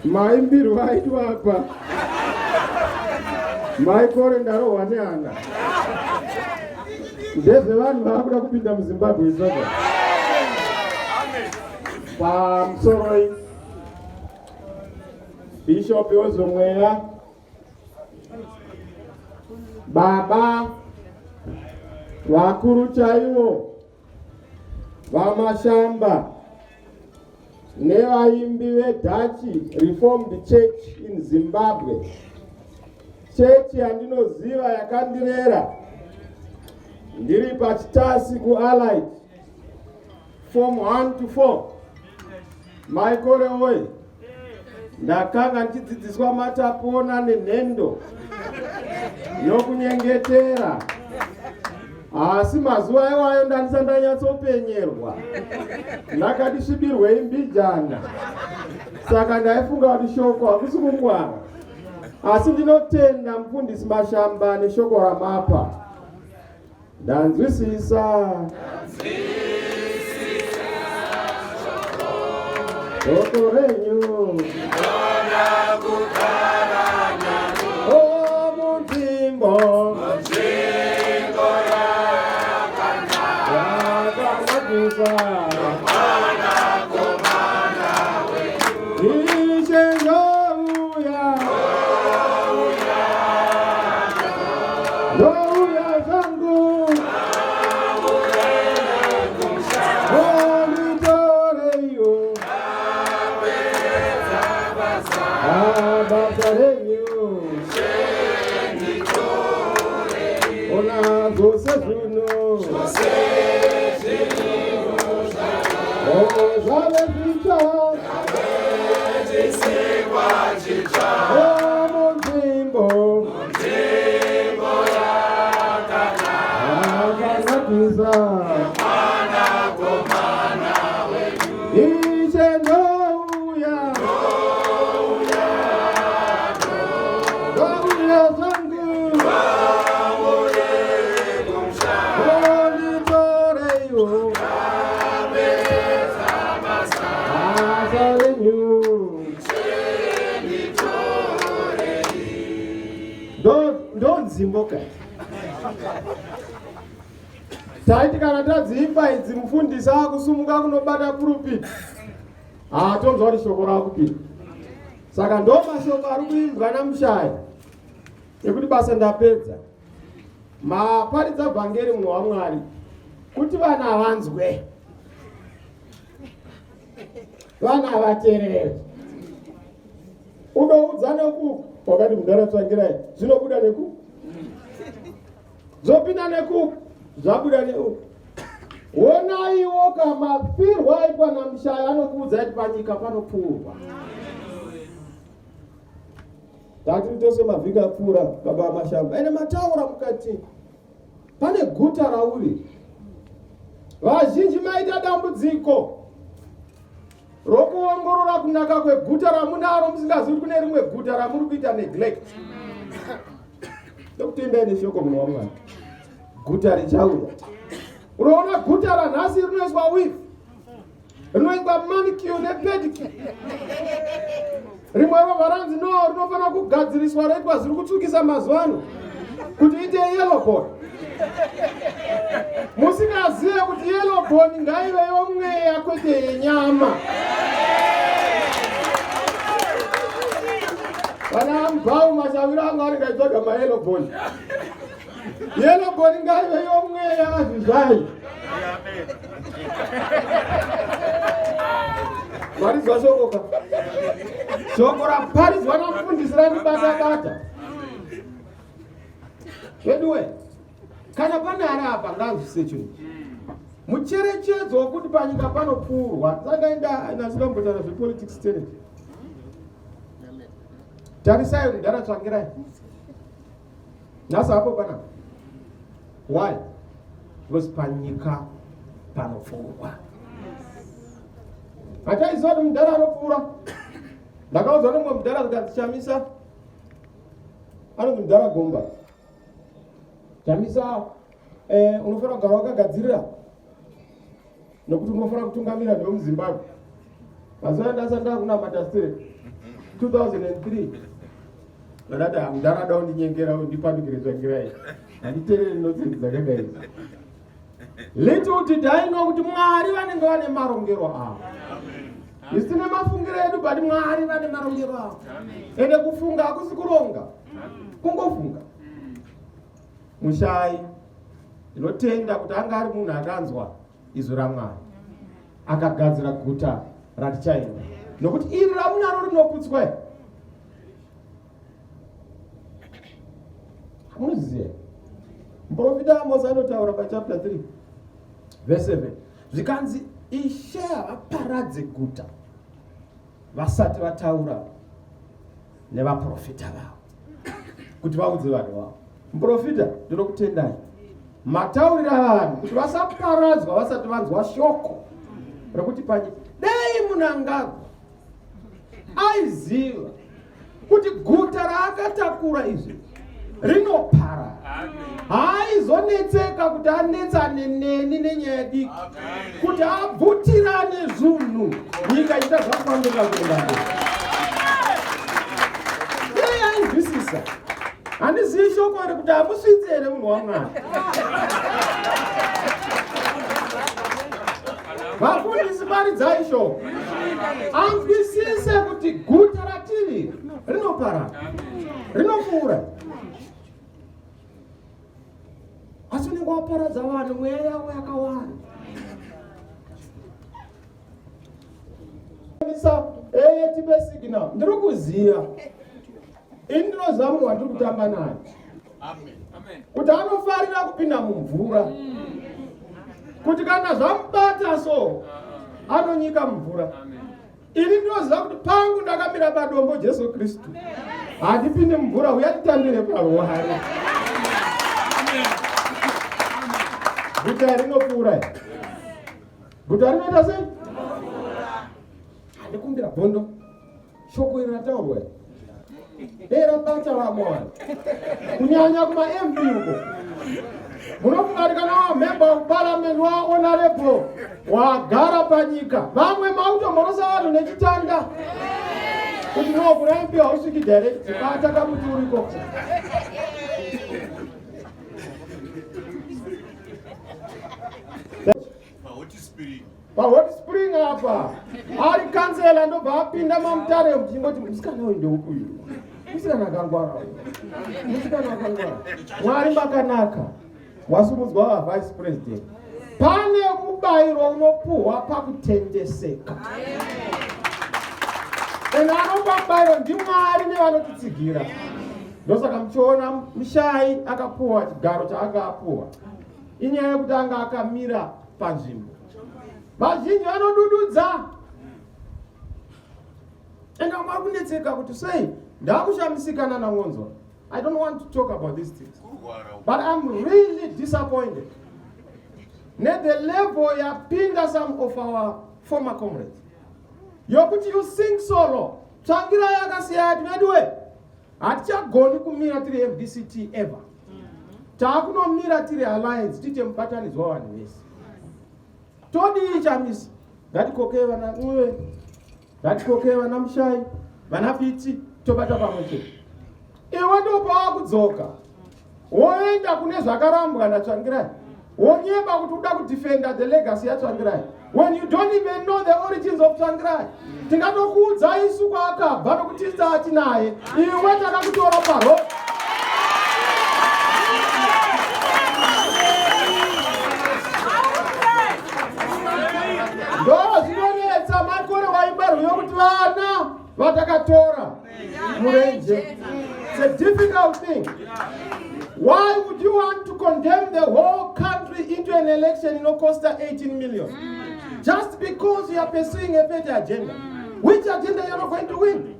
Maimbiru haitu hapa. Maikore ndaro wanyanga. Ndeze vanhu vakuda kupinda muZimbabwe izvozvo. Pamusoro Bishop wezomweya, baba vakuru chaivo vamashamba nevaimbi veDutch Reformed Church in Zimbabwe. Church yandinoziva yakandirera ndiri pachitasi kuAllied Form 1 to 4. Maikore oye, ndakanga ndichidzidziswa matapona nenhendo nokunyengetera, asi mazuva iwayo ndandisa ndanyatsopenyerwa, ndakati svibirwei mbijana, saka ndaifunga kuti shoko hakusi kungwara. Asi ndinotenda mufundisi Mashamba neshoko ramapa. Ndanzwisisa shoko renyu munzvimbo yakanakisa Ishe ndouya zangu onditoreyo basa renyu ona zvose zvino zvave zvitsva munzvimbo yakanakisa Ishe ndouya zangu onditoreyo basa renyu ndonzimbo kati. Taiti kana tadziimba idzi mufundisi akusumuka kunobata purupiti, tonzwa kuti shoko rakupita. Saka ndo mashoko ari kuimbwa namushaya ekuti basa ndapedza. Maparidza bhangeri munhu waMwari kuti vana vanzwe, vana vateerere. Unoudza neku wakati mundaratsvangirai zvinobuda neku zvopinda neku zvabuda neu. Wonaiwo kamafirwa aitwa namushaya anokuudza kuti panyika panopfuurwa. Tati tose mavhiki apfuura baba Mashamba ene mataura mukati pane guta rauri vazhinji maita dambudziko rokuongorora kunaka kweguta ramunaro musingazivi kuti kune rimwe guta ramuri kuita neglect. Ndokutendai neshoko munhu waMwari, guta richauya. Unoona guta ranhasi rinoiswa wifi, rinoiswa manicure nepedicure. Rimwe rovharanzi rinofanira kugadziriswa roitwa zviri kutsukisa mazuva ano kuti ite yellow bone. Musingazive kuti yellow bone ngaive yomweya kwete yenyama. Vana mubvau mashaviro anga ari ngaitsvaga mayellow bone. Yellow bone ngaive yomweya azvizvai. Marizwa shoko ka? Shoko raparidzwa namufundisi randibata-bata. Veduwe, kana pane ari apa nganzvise chinhu. Mucherechedzo wekuti panyika panopfuurwa, saka ndasingambotana zvepolitics teneti. Tarisai mundaratsvangirai. Nhasi apo panapa. Why? Because panyika panopfuurwa. Hataiziva kuti mudhara anopfuura. Ndakaudzwa nomwe mudhara kuti Chamisa anonzi mudhara gomba. Chamisa unofanira kugara wakagadzirira nokuti unofanira kutungamira nemuZimbabwe. Mazuva ndasati ndakunamata stere 2003 ndadati mudhara da undinyengera undipadukire tsvangirai handiteereri notsi dzakadai. Little did I know kuti Mwari vanenge vane marongero avo. Isina mafungiro edu but Mwari vane marongero avo. Ende kufunga hakusi kuronga, kungofunga. Mushai ndinotenda kuti anga ari munhu akanzwa izwi raMwari akagadzira guta ratichaenda, nokuti iri ramunaro rinoputswa. Muziye muprofita Amos anotaura pachapter 3 verse 7 zvikanzi Ishe havaparadze guta vasati vataura nevaprofita vavo kuti vaudze vanhu vavo. Muprofita, ndinokutendai mataurira vanhu kuti vasaparadzwa vasati vanzwa shoko rekuti panyika. Dei munangagwa aiziva kuti guta raakatakura izvi rinopara, haizonetseka kuti anetsane neni nenyaya diki, kuti abvutirane zunhu nyika ita zvakufambira kuenda mberi. Dei ainzwisisa. Handizivi shoko rekuti hamusvitsi here munhu waMwari. Vafundisi paridzai shoko. Anzwisise kuti guta ratiri rinopara, rinopfuura. Asi unenge waparadza vanhu, mweya yavo yakawanda. Chamisa tipe signal. Ndiri kuziva. Ini ndinoziva munhu wandiri kutamba naye. Kuti anofarira kupinda mumvura. Kuti kana zvamubata so anonyika mumvura. Ini ndinoziva kuti pangu ndakamira padombo Jesu Kristu. Handipinde mumvura, uyatitambire paruware. Guta rinopfuura. Guta rinoita sei? Handikumbira bondo. Shoko iri rataurwa. Rabata vamwana. Kunyanya kuma-MV uko. Munofunga kuti kana wamember of parliament wa-honorable wagara panyika, vamwe mautomorosa vanhu nechitanda. Kuti no kuna MP hausviki direct, pataka kuti uriko. Hot Spring apa. Ari kansela ndobva apinda mamutare mchingoti musikana uyu ndeukuyu. Musikana akangwara. Musikana akangwara. Mwari makanaka. Wasumudzwa wa vice president. Pane mubayiro unopuhwa pakutendeseka. Ena anopa mubayiro ndimwari nevanotitsigira. Ndosaka muchiona mushai akapuhwa chigaro chaakapuhwa. Inyaya yekuti anga akamira panzvimbo. Vazhinji vanodududza. Enda makunetseka kuti sei ndakushamisikana naMwonzora. I don't want to talk about these things. But I'm really disappointed. At the level yapinda some of our former comrades. Yokuti you sing solo. Changira yakasiyati medwe. Hatichagoni kumira tiri FDCT ever. Takunomira tiri alliance tite mubatanidzwa vanhu vese. Todi Chamisa, ngatikokee vana uwe, ngatikokee vana mushai, vana piti, tobata pamwechete. Iwe ndopa wakudzoka, woenda kune zvakarambwa naTsvangirai, wonyeba kuti uda kudefenda the legacy yaTsvangirai. When you don't even know the origins of Tsvangirai, tingatokuudza isu kwaakabva nokuti tisati naye, iwe takakutora paro. Ndozvinonetsa makore waimbarwa yokuti vana vatakatora murenje. It's a difficult thing. Why would you want to condemn the whole country into an election in Costa 18 million? Just because you are pursuing a better agenda. Which agenda you are not going to win?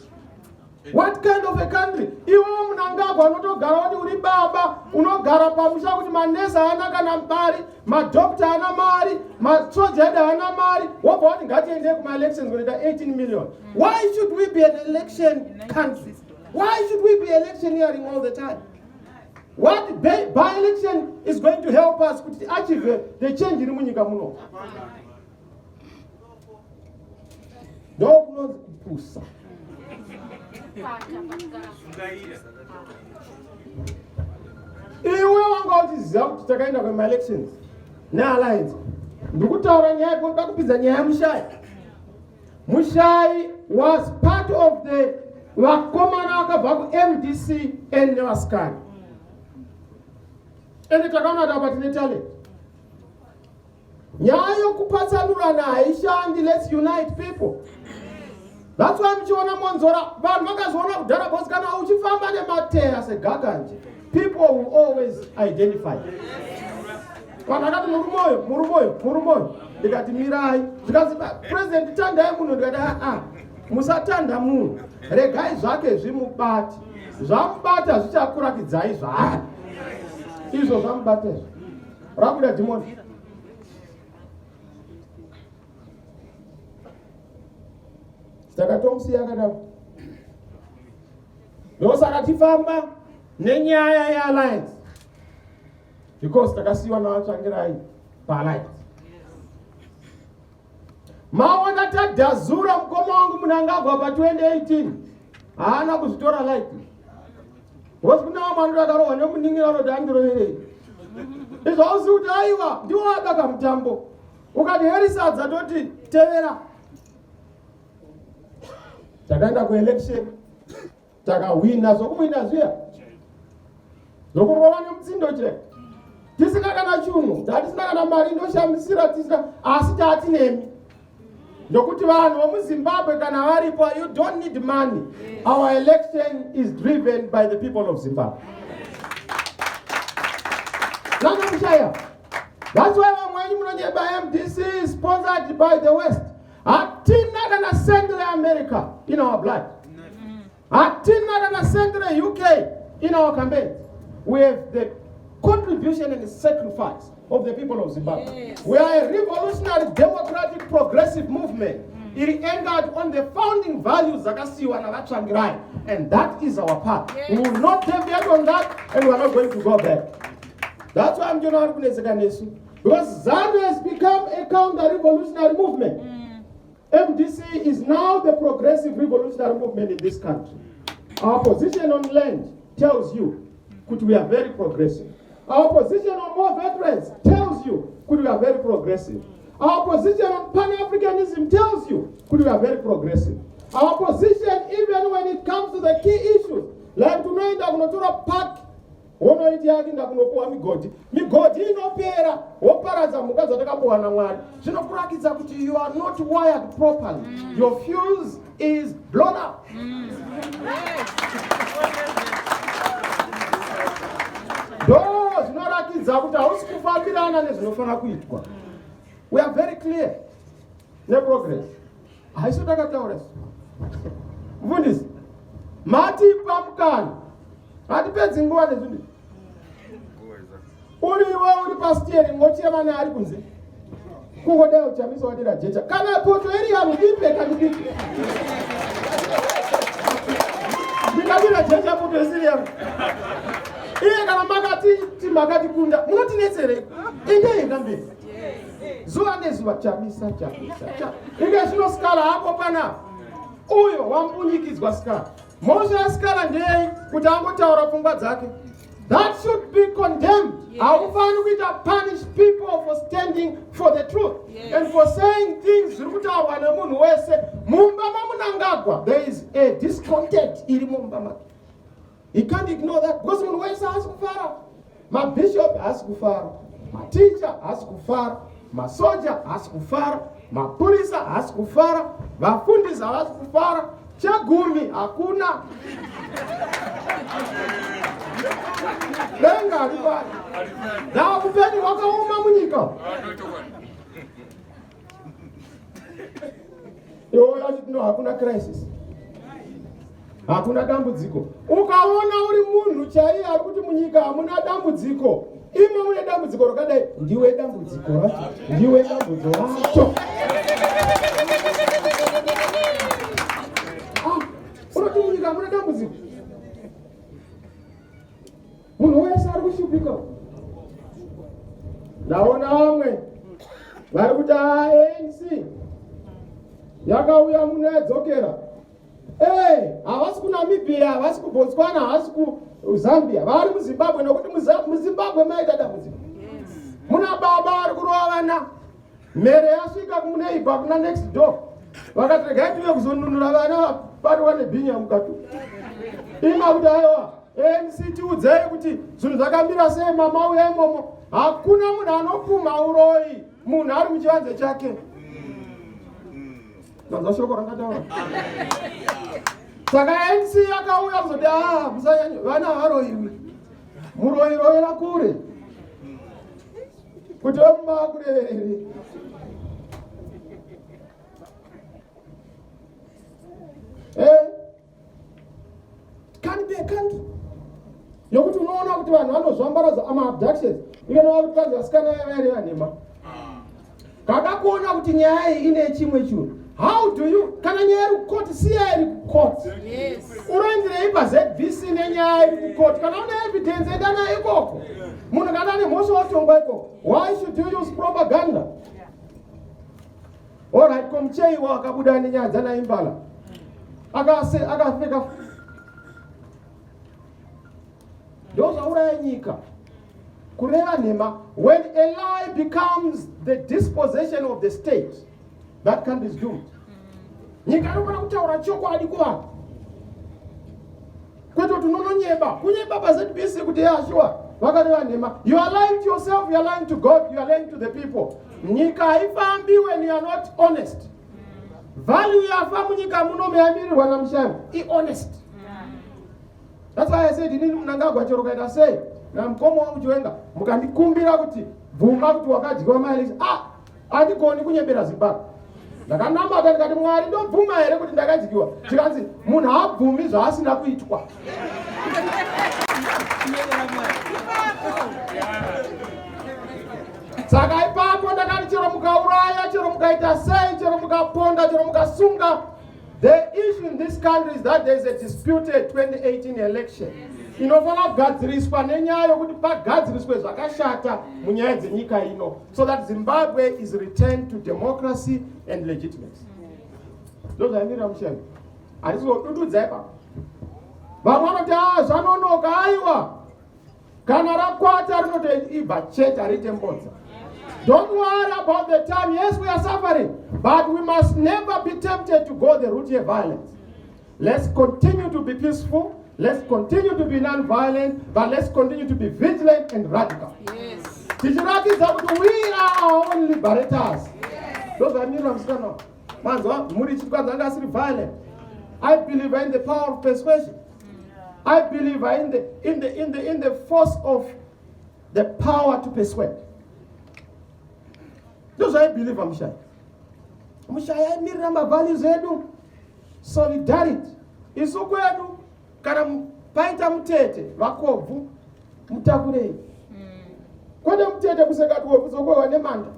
What kind of a country? Iwe munangagwa unotogara wati uri baba, unogara pamusha kuti manesa hana kana mbari, madokta hana mari, masoja hana mari, wabva wati ngatiende kuma-elections kunoita 18 million. Why should we be an election country? Why should we be electioneering all the time? What by-election is going to help us to achieve the change in munyika muno? Don't pusa. Iwe wanga uchiziva kuti takaenda kuma-elections ne-alliance. Ndikutaura nyaya yekuda kupidza nyaya yamushai. Mushai was part of the vakomana vakabva ku-MDC and nevasikana. Ende takaona apa tine talent. Nyaya yokupatsanurana haishandi. Let's unite people. That's why muchiona Mwonzora vanhu vakazoona kudhara because kana uchifamba nemateya segaganje, people will always identify. Vanhu vakati muri moyo. Ndikati mirai. Ndikati President tandai muno, ndikati musatanda munhu, regai zvake zvimubati. Zvamubata zvichakurakidzai zvaari. Izvo zvamubata izvo. Rakuda dhimoni. Takatongusiya akadaro. Ndosaka tifamba nenyaya yealliance. Because takasiyiwa navatsvangirai paalliance. Maona tadhazura mukoma wangu munangagwa pa2018. Haana kuzvitora light. Wose kuna vamwe akarohwa nemuningira anoti andiroverei. Izvo hauzivi kuti aiwa ndiwo adaka mutambo. Ukati herisadza toti tevera. Takaenda kuelection. Takawina zvokuwina zviya. Zvokurova nemutsindo chete. Tisina kana chunhu, tatisina kana mari ndoshamisira tisina, asi tatinemi. Ndokuti vanhu vomuZimbabwe kana varipo, you don't need money. Our election is driven by the people of Zimbabwe. That's why when MDC is sponsored by the West. Atina kana send the America in our blood. Atina kana send the UK in our campaign. We have the contribution and the sacrifice of the people of Zimbabwe. Yes. We are a revolutionary, democratic, progressive movement. It anchored on the founding values and that is our path. Yes. We will not deviate on that, and we are not going to go back. That's why I'm doing because ZANU has become a counter-revolutionary movement. MDC is now the progressive revolutionary movement in this country. Our position on land tells you that we are very progressive. Our position on more veterans tells you that we are very progressive. Our position on Pan-Africanism tells you that we are very progressive. Our position, even when it comes to the key issues, like tonight, I'm going to park. Migodi inopera woparadza mhuka dzatakapuwa naMwari. Zvinokurakidza kuti you are not wired properly. Your fuse is blown up. Zvinorakidza kuti hausi kufambirana nezvinofana kuitwa. We are very clear. No progress. Haiso takataura. Mfundisi. Mati pamukana. Hatipedzi nguva nezvinhu. Uri pasteering ngochema naari kunze. Kungodai Chamisa wadira jecha. Kana poto eri yamudipe kandidipe. Ndikabira jecha poto esiri yamu. Iye kana makati kunda. Munotinetsere. Inde ingambiri. Zuva nezuva Chamisa. Ike zvino skala hapo pana. Uyo wampunyikidzwa skala. Mosha ya skala ndei kuti angotaura pfungwa dzake. That should be condemned. Yes. We can punish people for standing for the truth. Yes. And for saying things. There is a discontent. You can't ignore that. Because my bishop has kufara. My teacher has kufara. My soldier has kufara. My police has kufara. My fundis has kufara. Chagumi hakuna. Lenga alipa. Na wakupeni wakauma munyika. Hakuna crisis. Hakuna dambudziko. Ukaona uri munhu chaiye ari kuti munyika hamuna dambudziko. Imwe mune dambudziko rakadai, ndiwe dambudziko racho. Ndiwe dambudziko racho. Unoti munyika hamuna dambudziko. Munhu wese ari kushupika. Ndaona vamwe vari kuti ANC yakauya munoedzokera. Havasi kuNamibia, havasi kuBotswana, havasi kuZambia. Vari muZimbabwe nokuti muZimbabwe maita dambudziko. Muna baba ari kurova vana. Mere yasvika kumuneighbor kuna next door. Vakati regai tiuye kuzonunura vana vabatwa nebhinya mukatu. Ima kuti aiwa ANC tiudzei kuti zvinhu zvakamira sei mama uya imomo. Hakuna munhu anopfuma uroyi. Munhu ari muchivanze chake. Manza shoko rakataura. Saka ANC yakauya kuzoti musanyanya vana varoyiwi. Muroyiroyera kure. Kuti vamumakureri. country. Yokuti unoona kuti vanhu vanozvambara ama-abductions. Inoona kuti vanhu vasikana vari vanhema. Kakakuona kuti nyaya iyi ine chimwe chinhu. How do you, kana nyaya iri kukoti, siya iri kukoti. Uroindirei paZBC nenyaya iri kukoti. Kana une evidence edana ikoko. Munhu kana ane mhosva wotongwa ikoko. Why should you use propaganda? Alright, komucheiwa akabuda nenyaya dzanaimbala. Akapfeka. Ndozauraya nyika. Kureva nhema, when a lie becomes the dispossession of the state, that country is doomed. Nyika inofana kutaura chokwadi kuvanhu. Kwete kuti unononyeba. Kunyeba paZBC kuti yashuwa. Vakareva nhema. You are lying to yourself, you are lying to God, you are lying to the people. Nyika haifambi when you are not honest. Value yafa munyika muno meamirirwa namushayi. Be honest. That's why I said, inini munangagwa chero kaita sei. Na mkomo wangu chiwenga. Mukandikumbira kuti bvuma kuti wakadyiwa maelection. Handikoni kunyembera Zimbabwe. Ndakanamata ndikati Mwari ndobvuma here kuti ndakadyiwa. Chikanzi munhu haabvumi zvaasina kuitwa. Saka ipapo ndakati chero mukauraya, chero mukaita sei, chero mukaponda, chero mukasunga. The issue in this country is that there is a disputed 2018 election. Inofana kugadziriswa nenyaya yokuti pagadziriswe zvakashata munyaya dzenyika ino, so that Zimbabwe is returned to democracy and legitimacy. Those are mira mushayi. Arizo dududzai pa. Vamwe vanoti zvanonoka aiwa. Kana rakwata rinotoibva chete harite mbodza. Don't worry about the time. Yes, we are suffering, but we must never be tempted to go the route of violence. Let's continue to be peaceful. Let's continue to be non-violent, but let's continue to be vigilant and radical. Yes. We are our own liberators. Yes. Those are new Ramskano. Violent. I believe in the power of persuasion. I believe in the force of the power to persuade. Those I believe in Mshai. Mshai, I mirror my values. Solidarity. Isukwedu. Kana paita mutete vakovhu mutakurei. Kwete mutete kuseka kuzokwewa nemanda.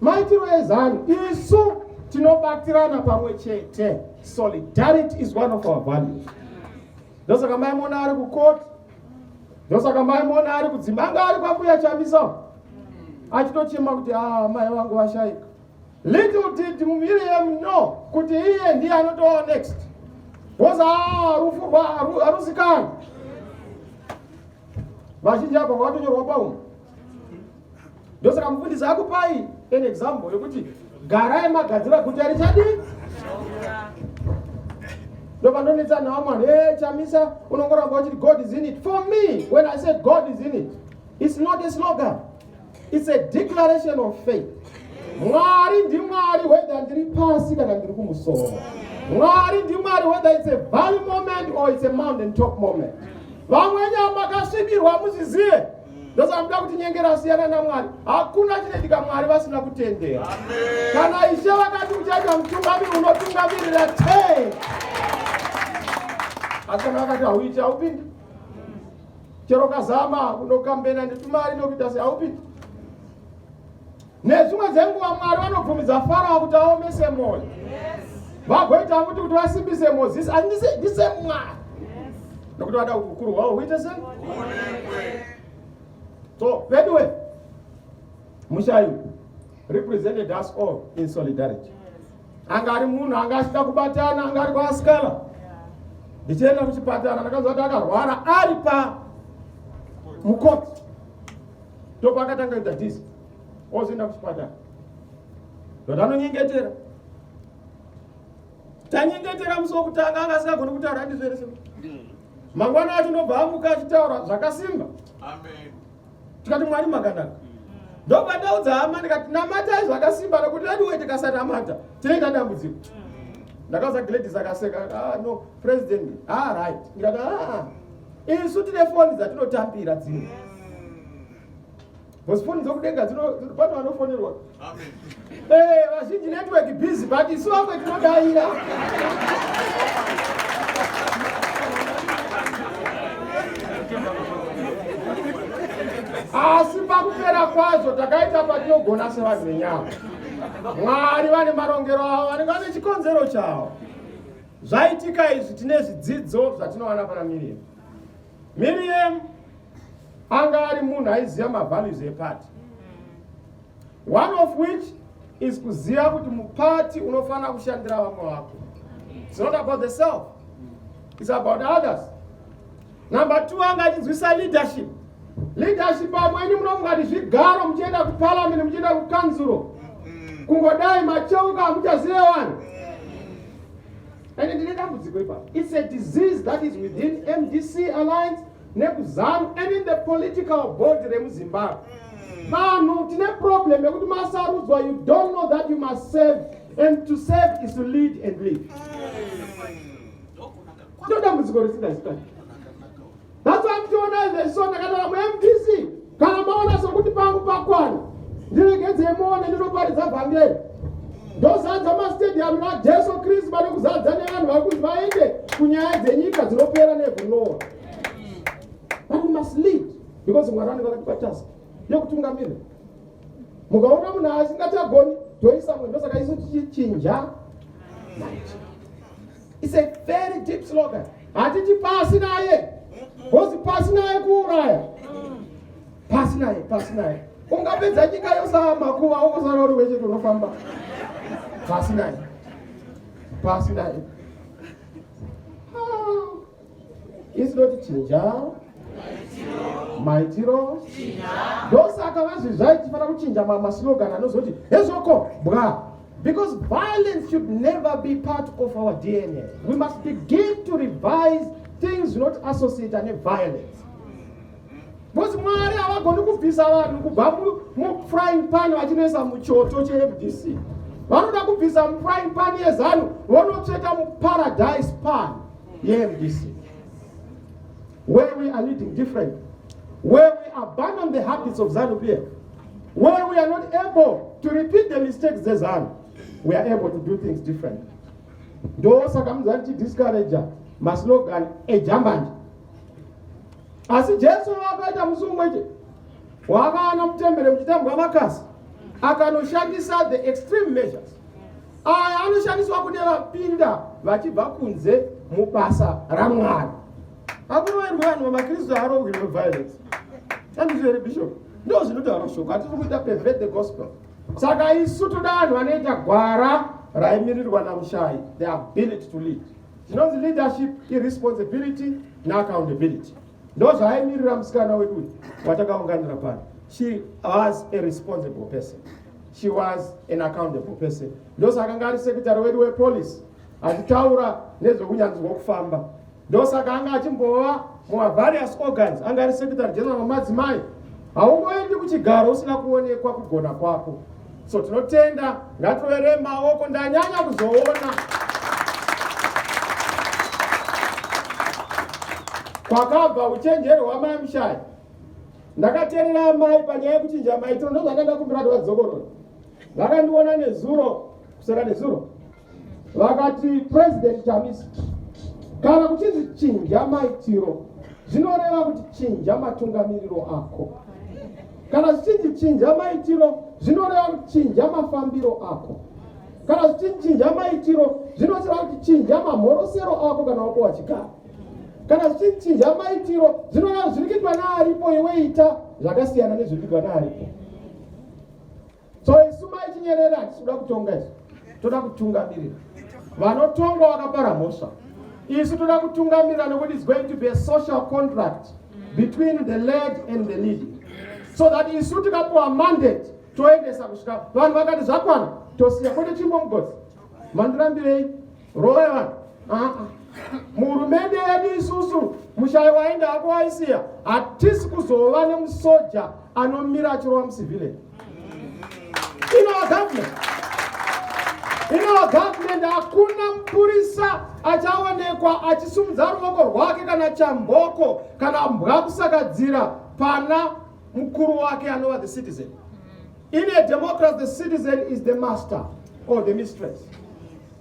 Maitiro ezanu isu tinobatirana pamwe chete. Solidarity is one of our values. Ndosaka maimona ari kukoti. Ndosaka maimona ari kudzimanga ari kwambuya Chamisa. Achitochema kuti mai vangu vashaika. Little did Miriam know kuti iye ndiye anotoa next. Was arusikana. Vazhinji apa vatonyorwa paumu. Ndosaka mufundisi akupai an example yokuti garai magadzira kuti richadii. Ndopandonetsa nawo mwana, Chamisa unongoramba uchiti God is in it. For me, when I say God is in it, it's not a slogan. It's a declaration of faith. Mwari ndi Mwari whether ndiri pasi kana ndiri kumusoro. Mwari ndi Mwari whether it's a valley moment or it's a mountain top moment. Vamwenya makasvibirwa muziziye. Ndosamda kuti nyengera siyana na Mwari. Hakuna chinetika Mwari vasina kutendera. Kana Ishe vakati uchaita mutungamiri unotungamirira te. Asana vakati hauiti haupindi. Chero kazama unokambena netumari nokita se haupindi. Nezvimwe dzenguva Mwari vanobvumidza Farao kuti aomese moyo. Vagoita kuti vasimbise Mozisi, ndise Mwari. Nokuti vada ukuru hwavo huite sei? So, anyway, Mushayi represented us all in solidarity. Angari munhu angasvika kubatana, angari kwasikala. Ndichienda kuchipatara ndakazwa kuti akarwara ari pa mukoti. Ndopakatanga kuita dhisi. Ozoenda kuchipatara. Ndodanonyengetera. Tanyengetera musi wokutanga anga asingagoni kutaura handizvere sema. Mangwana acho ndobva amuka achitaura zvakasimba. Amen. Tikati Mwari makanaka. Ndobva ndaudza hama ndikati namatai zvakasimba nokuti anyway tikasanamata tinoita dambudziko. Ndakauza Gladys akaseka, no president, right. Ndikati isu tine foni dzatinotambira dzimwe. Foni dzokudenga pano vanofonerwa. Vazhinji network busy but isu vamwe tinodaira. hazvo takaita patinogona sevanhu venyama. Mwari vane marongero avo, vanenge vane chikonzero chavo. Zvaitika izvi tine zvidzidzo zvatinowana pana Miriam. Miriam anga ari munhu aiziva mavalues epati. One of which is kuziva kuti mupati unofanira kushandira vamwe vako. It's not about the self. It's about others. Number 2, anga achinzwisa leadership. Leadership amweni munomungati zvigaro muchienda kuparliament muchienda kukanzuro. Kungodai macheuka hamuchazive vanhu. And it's a disease that is within MDC Alliance, Zanu, and in the political body of Zimbabwe. Man, tine problem. You don't know that you must serve, and to serve is to lead and live. That's why I'm doing the son of MDC. Kalamona so good pangu pakwan. Didn't get the more and nobody's up and there. Those are the stadium, not Jesus Christ, but it was at Daniel, who was my end. Kunya, the Nika, no parent, no. But we must lead because we are running out of task. You have to come in. Mugaona is not a gun, doing something, those are chinja. It's a very deep slogan. I did you pass in aye. What's the passing aye? Passing aye, passing aye. Ungapedza nyika yosama kuva ukusara uri weche kunofamba. Pasinaye. It's not chinja. Maitiro. Those are the slogan. Because violence should never be part of our DNA. We must begin to revise things not associated with violence. Because Mwari avagoni kubvisa vanhu kubva mufrying pan vachinesa muchoto cheFDC. Vanoda kubvisa mufrying pan yeZanu vonotsveta muparadise pan yeFDC. Where we are leading different. Where we abandon the habits of ZANU-PF. Where we are not able to repeat the mistakes of ZANU. We are able to do things different. Those are the discourager. Maslogan ejambandi. Asi Jesu wakaita musungweche wakaana mutembere muchitambo wamakasi akanoshandisa the extreme measures. Aya anoshandiswa kuti vapinda vachibva kunze mubasa raMwari. Hakunoendwa vanhu vamakristu arohwirwe violence. Andizvere bishop. Ndo zvinotaura shoko hatiri kuita pervert the gospel. Saka isu toda vanhu vanoita gwara raimirirwa naMushai, the ability to lead. Zvinonzi leadership, irresponsibility neaccountability. Those I mirror Ramskana with Wataka. She was a responsible person. She was an accountable person. Those are Gangari Secretary of Police. And Taura Nezogunyans walk famba. Those are Ganga Jimboa, more various organs. Angari Secretary General Mazimai. I won't go into Kuchigaros Nakuani Kwakugona Kwaku. So to not tender, Natuere Maoko Danyana was the Kwakabva uchenjeri hwamaMushai. Ndakateerera mai panyaya yekuchinja maitiro ndozvakaenda kumurado wadzogororo. Vakandiona nezuro, kusera nezuro. Vakati President Chamisa, kana kuchinzi chinja maitiro, zvinoreva kuti chinja matungamiriro ako. Kana zvichinzi chinja maitiro, zvinoreva kuti chinja mafambiro ako. Kana zvichinzi chinja maitiro, zvinoreva kuti chinja mamhorosero ako kana wako wachigara. Kana zvichinja maitiro zvinova zvirikuitwa naaripo iweita zvakasiyana nezvirikuitwa naaripo. So isu maichinyerera tisuda kutonga izvi toda kutungamirira vanotonga vakapara mhosva. Isu toda kutungamirira nekuti it's going to be a social contract between the led and the leading, so that isu tikapuwa mandate toendesa kusvika vanhu vakati zvakwana tosiya kwete chimbo mugodzi mandirambirei rowe vanhu muhurumende yedu isusu Mushai waenda hako waisiya hatisi kuzova nemusoja anomira achirova musivile. In our government hakuna mpurisa achaonekwa achisumudza ruoko rwake kana chamboko kana mbwa kusakadzira pana mukuru wake anova the citizen. In a democracy, the citizen is the master or the mistress.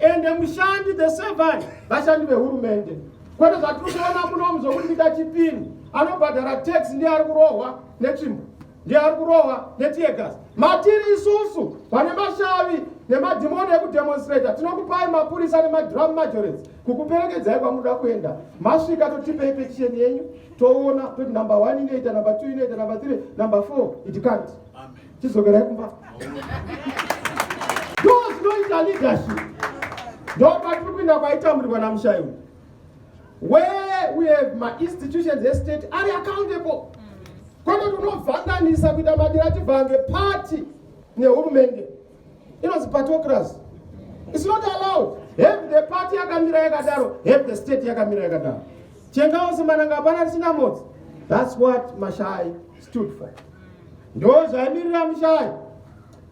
And the mushandi, the servant, vashandi vehurumende. Kwete zvatiri kuona muno muzokuita chipini anobhadhara tax ndiye ari kurohwa netsvimbo. ndiye ari kurohwa netiegas. Matiri isusu pane mashavi nemadhimoni ekudemonstrata tinokupai mapurisa nemadrum majorets kukuperekedzai kwamunoda kuenda. Masvika totipei petition yenyu toona toti number 1 inoita, number 2 inoita, number 3, number 4 it can't. Chizokerai kumba. Those no leadership. Don't patiri kuinda kwaitamurirwa namushai uyu. Where we have my institutions estate are accountable. Kwanda tunovhanganisa kuita madira tivhange party nehurumende. Inonzi partocracy. It's not allowed. Have the party yakamira yakadaro, have the state yakamira yakadaro. Chengaosi mananga hapana risina motsi. That's what Mashai stood for. Ndo zvaimirira Mushai.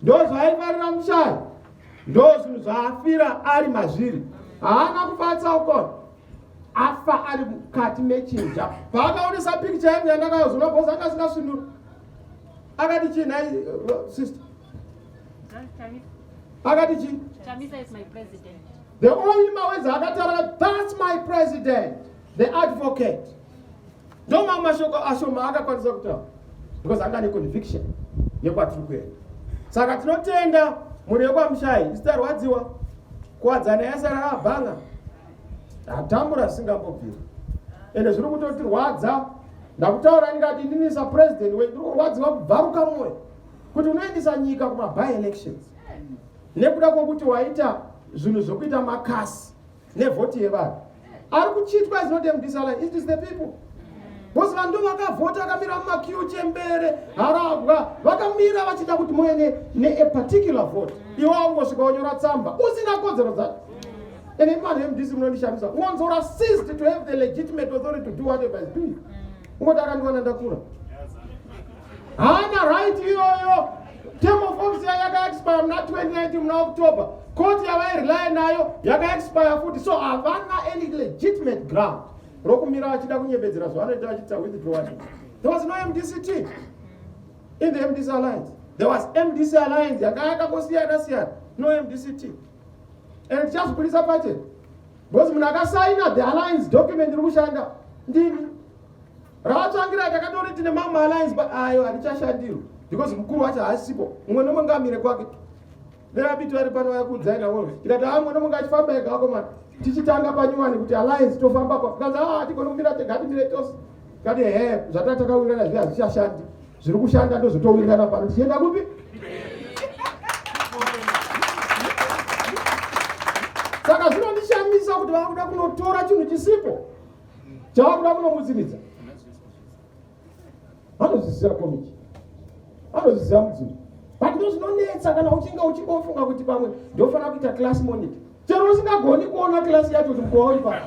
Ndo zvaifarira Mushai. Ndo zvinhu zvaafira ari mazviri. Haana kufatsa ukona. Afa ari mukati mechinja. Paakaonesa picture yangu yandakazona bhozi akasingasvinura. Akati chii nhai sister? Akati chii? Chamisa is my president. The only mawedzi akataura, that's my president, the advocate. Ndo mamwe mashoko ashoma akakwanisa kutaura. Because anga ne conviction yekwatiri kuenda. Saka tinotenda munhu wekwaMushai isitarwadziwa kuwadzana yasara rabhanga. Atambura singambobvira. Ende zviri kutotirwadza ndakutaura ndikati ndinisa president wedu kurwadziwa kubvaruka mwoyo kuti unoendesa nyika kuma by elections. Nekuda kwokuti waita zvinhu zvokuita makasi nevhoti yevanhu. Ari kuchitwa is not them disallied, it is the people. Bosi vanhu vakavhota vakamira mumakiu chembere harabwa vakamira vachida kuti muve ne particular vote. Iwe ungosvika wonyora tsamba usina kodzero dzacho. And in my name, this is Chamisa. Mwonzora ceased to have the legitimate authority to do whatever he's doing. Hana right yoyo. Term of office yaka expire na 2019 na October. Court ya rely nayo yaka expire futhi. So havana any legitimate ground. Rokumira achida kunyebedzera zvo anoita achita withdraw. There was no MDCT in the MDC alliance. There was MDC alliance yaka kosiyana. No MDCT. And just police party. Because munaka sign the alliance document rukushanda. Ndini. Raachangira takadori tine mama alliance but ayo alichashadiro. Because mkuru wacha asipo. Mwe nomungamire kwake. Dera bitu ari pano yakudzaina wolo. Tikati amwe nomungachifamba ega akoma. Tichitanga panyuwani kuti alliance tofamba kwa. Kaza tikonomira tegati miretos. Kati zvatatakawirirana zviya zvichashandi. Zviri kushanda ndo zvotowirirana pano. Tienda kupi? Saka zvinondishamisa kuti vakuda kunotora chinhu chisipo chavakuda kunomutsiridza. Anozvisira komiti, anozvisira mudzuri. But ndo zvinonetsa kana uchingofunga kuti pamwe ndofanira kuita class monitor. Chero usingagoni kuona class yacho kuti mkowa uri pa.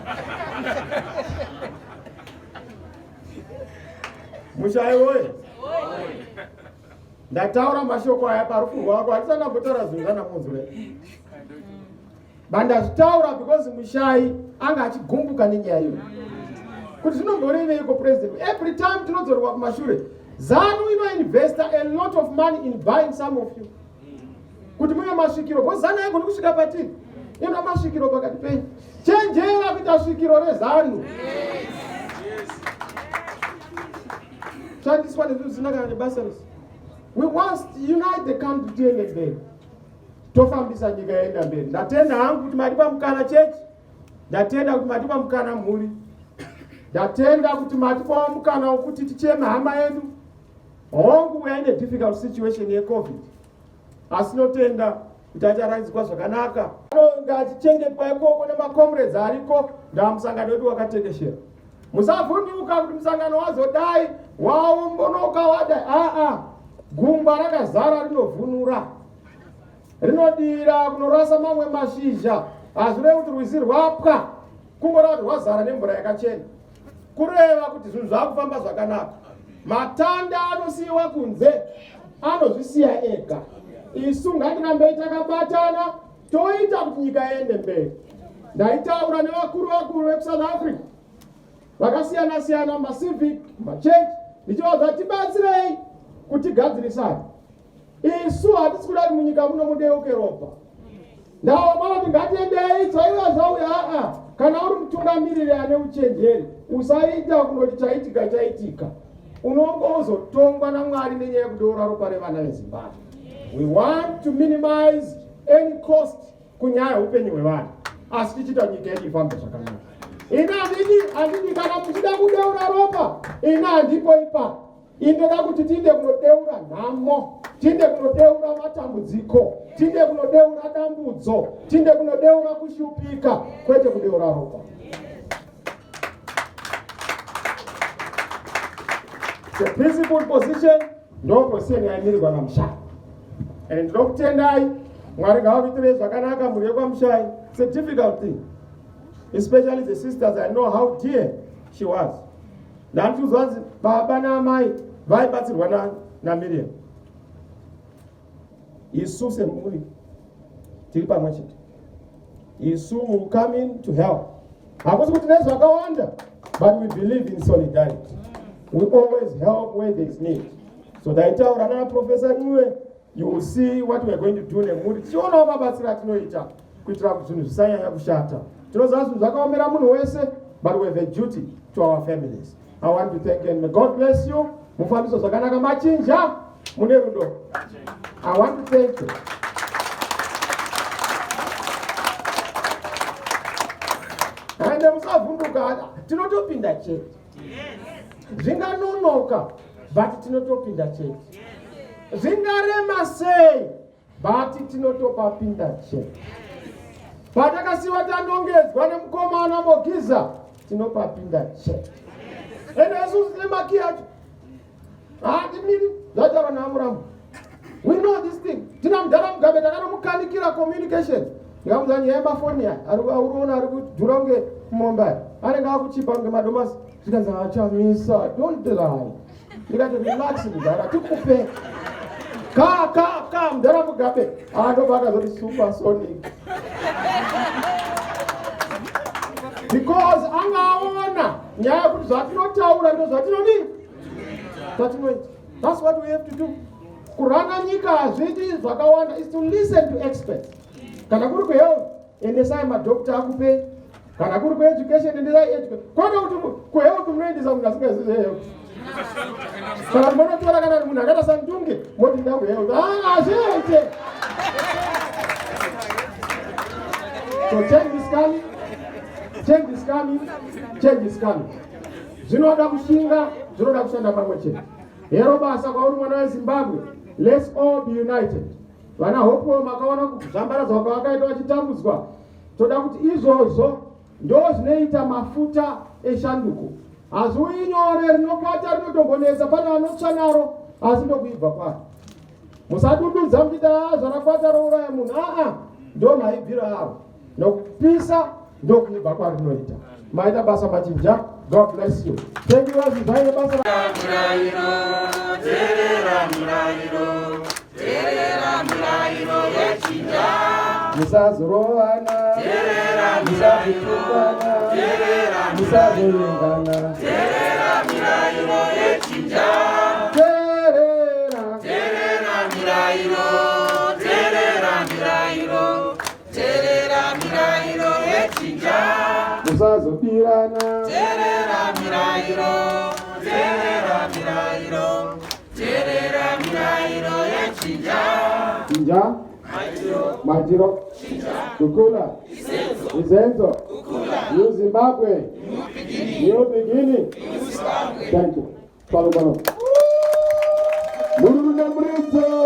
Mushai woye. Ndataura mashoko aya parufu rwako hatisana kutora zvinhu Mwonzora. Bandazvitaura because Mushai anga achigumbuka nenyaya iyo. Kuti zvinomboreveiko president? Every time tinodzorwa kumashure, Zanu inoinvesta a lot of money in buying some of you. Kuti muye masvikiro, because Zanu haigoni kusvika patiri. Ina masvikiro pakati penyu. Chenjera kuita svikiro reZanu. Shandiswa nezvinhu zvisina kana nebasa rese. We must unite the country tiende mberi. Tofambisa nyika yaenda mberi. Ndatenda hangu kuti matipa mukana chechi. Ndatenda kuti matipa mukana mhuri. Ndatenda kuti matipa mukana wokuti ticheme hama yedu. Hongu we are in a difficult situation yeCovid. Asinotenda kuti acharaidzwa zvakanaka. Ngachichengetwa ikoko nemacomrades ariko ndamusangano wedu wakatekeshera. Musavhunduka kuti musangano wazodai waombonoka wadai. Gungwa rakazara rinovhunura. Rinodira kunorasa mamwe mashizha. Hazvirevi kuti rwizi rwapwa. Kungora kuti rwazara nemvura yakachena. Kureva kuti zvinhu zvakufamba zvakanaka. Matanda anosiyiwa kunze. Anozvisiya ega. Isu ngatirambei takabatana toita kuti nyika iende mberi. Ndaitaura nevakuru veSouth Africa. Vakasiyana siyana macivic, machurch, ndichivaudza tibatsirei kuti gadzirisane. Isu hatisi kuda kuti munyika muno mudeuke ropa. Ndaoma kuti ngatiendei chaiva zvauya kana uri mutungamiriri ane uchenjeri usaita kunoti chaitika. unongozotongwa naMwari nenyaya yekudeura ropa revana veZimbabwe. We want to minimize any cost kunyaya upenyu hwevanhu, asi tichita nyika yedu ifambe zvakanaka. Ina handidi kana muchida kudeura ropa, ina handipo ipapo. Indoda kuti tinde kunodeura nhamo, tinde kunodeura matambudziko, tinde kunodeura dambudzo, tinde kunodeura kushupika, kwete kudeura ropa. The principal position ndo position yaimirirwa naMushai. And ndinokutendai Mwari ngavakuitirei zvakanaka mhuri yekwaMushai. It's a difficult thing, especially the sisters. I know how dear she was. Ndandikuzvanzi baba naamai vaibatsirwa naMiriam. Isu semhuri tiri pamwe chete. Isu will come in to help. Hakusi kuti nezvakawanda, but we believe in solidarity. We always help where there is need. So daitaura nana Professor Nwe, you will see what we are going to do nemhuri. Tichionawo mabatsiro atinoita kuitira kuti zvinhu zvisanyanya kushata. Tinoziva zvinhu zvakaomera munhu wese, but we have a duty to our families. I want to thank you and may God bless you. Mufambiso zvakanaka machinja mune rudo. I want to thank you. And musavhunduka, tinotopinda chete. Zvinganonoka, but tinotopinda chete. Zvingarema sei, but tinotopapinda chete. Patakasiwa tanongedzwa nemukomana Mogiza, tinopapinda chete. Ende Yesu slemaki yacho. Timiri, zvataura naAmuramu. We know this thing. Tina mudhara mugabe takanomukanikira communication. Ngamuzani yemafoni ya, ariona arikudhura kunge Mumbai. Anenge akuchipa kunge madomasi. Zvikanzi Chamisa, don't lie. Ndikati relax mudhara, tikupe. Ka mudhara mugabe. Ndobaka zoti supersonic. Because angaona nyaya kuti zvatinotaura ndo zvatinodii. That's what we have to do. Kuranga nyika hazvidi zvakawanda is to listen to experts. Kana kuri kuhealth, endesai madokta akupe. Kana kuri kueducation, endesai education. Kwani kuti kuhealth munoendesa munhu asingazivi health. Kana munotora kana munhu akaita santunge, moti nda kuhealth. Hazviite. So change is coming. Zvinoda kushinga, zvinoda kushanda pamwe chete. Hero basa kwauri mwana weZimbabwe. Let's all be united. Vana hopo makaona kuzvambaradza kwavakaita vachitambudzwa. Toda kuti izvozvo ndo zvinoita mafuta eshanduko. Hazviuyi nyore rinopata rinotombonetsa, pane vanotsva naro asi ndokuibva kwaro. Musadududza muchita zvarakwata rouraya munhu. Ndo maibviro aro. Nokupisa ndokuibva kwaro rinoita. Maita basa machinja. God bless you. Thank you, Zimbabwean basa. Musazorovana, musazotukana, musazorengana. Terera mirayiro yechinja. Terera mirayiro. Terera mirayiro yechinja. Musazopirana. Terera mirayiro yechinja. Chinja. Majiro. Kukula. Izenzo. New Zimbabwe. New beginning. Thank you. Follow. Muruna Murito.